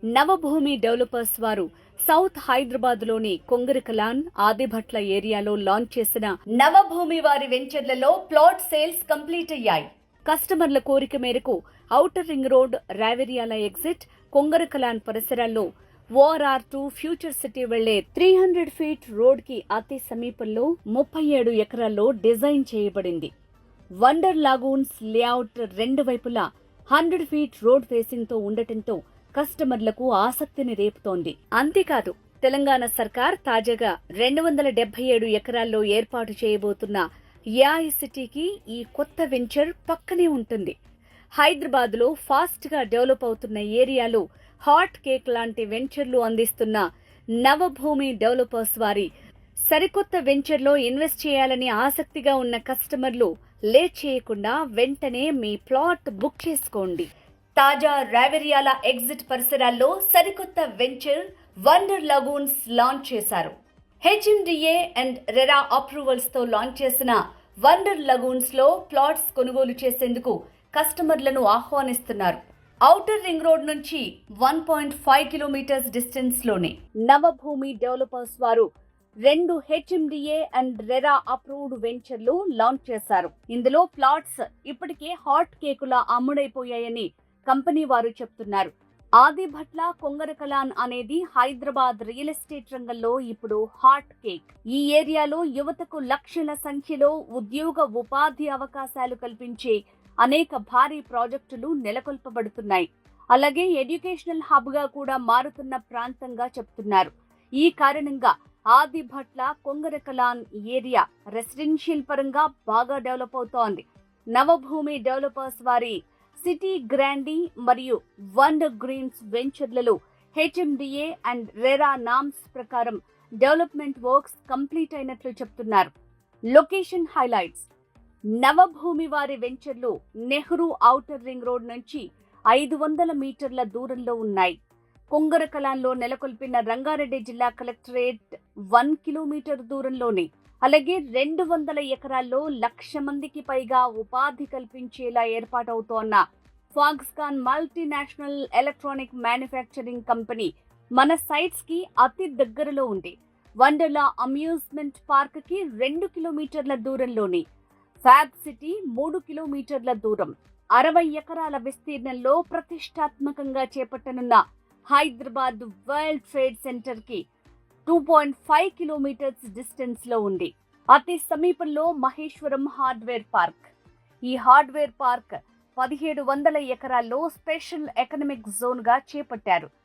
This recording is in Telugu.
నవభూమి డెవలపర్స్ వారు సౌత్ హైదరాబాద్ లోని కొంగరకలాన్ ఆదిభట్ల ఏరియాలో లాంచ్ చేసిన నవభూమి వారి వెంచర్లలో ప్లాట్ సేల్స్ కంప్లీట్ అయ్యాయి. కస్టమర్ల కోరిక మేరకు outer ring road, Raviryala exit, Kongarakalan పరిసరాల్లో ORR2 ఫ్యూచర్ సిటీ వెళ్లే 300 ఫీట్ రోడ్ కి అతి సమీపంలో 37 ఎకరాల్లో డిజైన్ చేయబడింది. వండర్ లాగూన్స్ లేఅవుట్ రెండు వైపులా 100 ఫీట్ రోడ్ ఫేసింగ్ తో ఉండటంతో కస్టమర్లకు ఆసక్తిని రేపుతోంది. అంతేకాదు, తెలంగాణ సర్కార్ తాజాగా 277 ఎకరాల్లో ఏర్పాటు చేయబోతున్న ఏఐ సిటీకి ఈ కొత్త వెంచర్ పక్కనే ఉంటుంది. హైదరాబాద్ లో ఫాస్ట్ గా డెవలప్ అవుతున్న ఏరియాలో హాట్ కేక్ లాంటి వెంచర్లు అందిస్తున్న నవభూమి డెవలపర్స్ వారి సరికొత్త వెంచర్లో ఇన్వెస్ట్ చేయాలని ఆసక్తిగా ఉన్న కస్టమర్లు లేట్ చేయకుండా వెంటనే మీ ప్లాట్ బుక్ చేసుకోండి. తాజా రావెరియాల ఎగ్జిట్ పరిసరాల్లో సరికొత్త వెంచర్ వండర్ లాగూన్స్ లాంచ్ చేశారు. HMDA అండ్ రెరా అప్రూవల్స్ తో లాంచ్ చేసిన వండర్ లాగూన్స్ లో ప్లాట్స్ కొనుగోలు చేసేందుకు కస్టమర్లను ఆహ్వానిస్తున్నారు. ఔటర్ రింగ్ రోడ్ నుంచి 1.5 కిలోమీటర్స్ డిస్టెన్స్ లోనే నవభూమి డెవలపర్స్ వారు 2 HMDA అండ్ రెరా అప్రూవ్డ్ వెంచర్లు లాంచ్ చేశారు. ఇందులో ప్లాట్స్ ఇప్పటికే హాట్ కేకులా అమ్ముడైపోయాయని కంపెనీ వారు చెప్తున్నారు. ఆదిభట్ల కొంగరకలాన్ అనేది హైదరాబాద్ రియల్ ఎస్టేట్ రంగంలో ఇప్పుడు హాట్ కేక్. ఈ ఏరియాలో యువతకు లక్షల సంఖ్యలో ఉపాధి అవకాశాలు కల్పించే అనేక భారీ ప్రాజెక్టులు నెలకొల్పబడుతున్నాయి. అలాగే ఎడ్యుకేషనల్ హబ్ గా కూడా మారుతున్న ప్రాంతంగా చెప్తున్నారు. ఈ కారణంగా ఆదిభట్ల కొంగరకలాన్ ఏరియా రెసిడెన్షియల్ పరంగా బాగా డెవలప్ అవుతోంది. నవభూమి డెవలపర్స్ వారి సిటీ గ్రాండీ మరియు వండర్ గ్రీన్స్ వెంచర్లలో HMDA అండ్ రెరా నామ్స్ ప్రకారం డెవలప్మెంట్ వర్క్స్ కంప్లీట్ అయినట్లు చెప్తున్నారు. లొకేషన్ హైలైట్స్: నవభూమి వారి వెంచర్లు నెహ్రూ ఔటర్ రింగ్ రోడ్ నుంచి 500 మీటర్ల దూరంలో ఉన్నాయి. కొంగరకలాన్లో నెలకొల్పిన రంగారెడ్డి జిల్లా కలెక్టరేట్ 1 కిలోమీటర్ దూరంలోనే. అలాగే 200 ఎకరాల్లో 1,00,000 మందికి పైగా ఉపాధి కల్పించేలా ఏర్పాటవుతోన్న Foxconn multinational electronic manufacturing company మన సైట్స్ కి అతి దగ్గరలో ఉంది. వండర్లా అమ్యూజ్మెంట్ పార్క్ కి 2 కిలోమీటర్ల దూరంలోనే. ఫ్యాబ్ సిటీ 3 కిలోమీటర్ల దూరం. 60 ఎకరాల విస్తీర్ణంలో ప్రతిష్టాత్మకంగా చేపట్టనున్న హైదరాబాద్ వరల్డ్ ట్రేడ్ సెంటర్ కి 2.5 కిలోమీటర్స్ డిస్టెన్స్ లో ఉంది. అతి సమీపంలో మహేశ్వరం హార్డ్వేర్ పార్క్. ఈ హార్డ్వేర్ పార్క్ 1700 ఎకరాల్లో స్పెషల్ ఎకనామిక్ జోన్ గా చేపట్టారు.